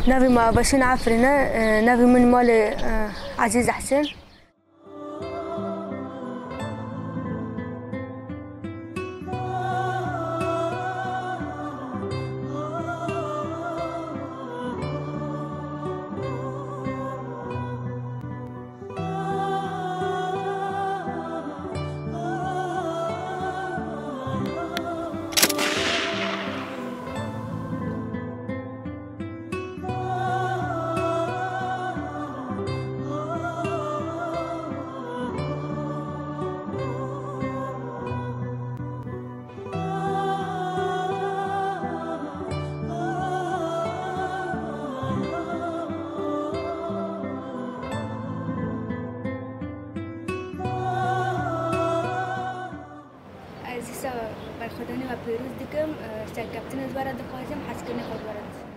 نافي ما باشين عفرنا نافي من مال عزيز حسين. برخداني و پیروز دیگم سرکپتن از برد خواهیم حس کنی خود برد.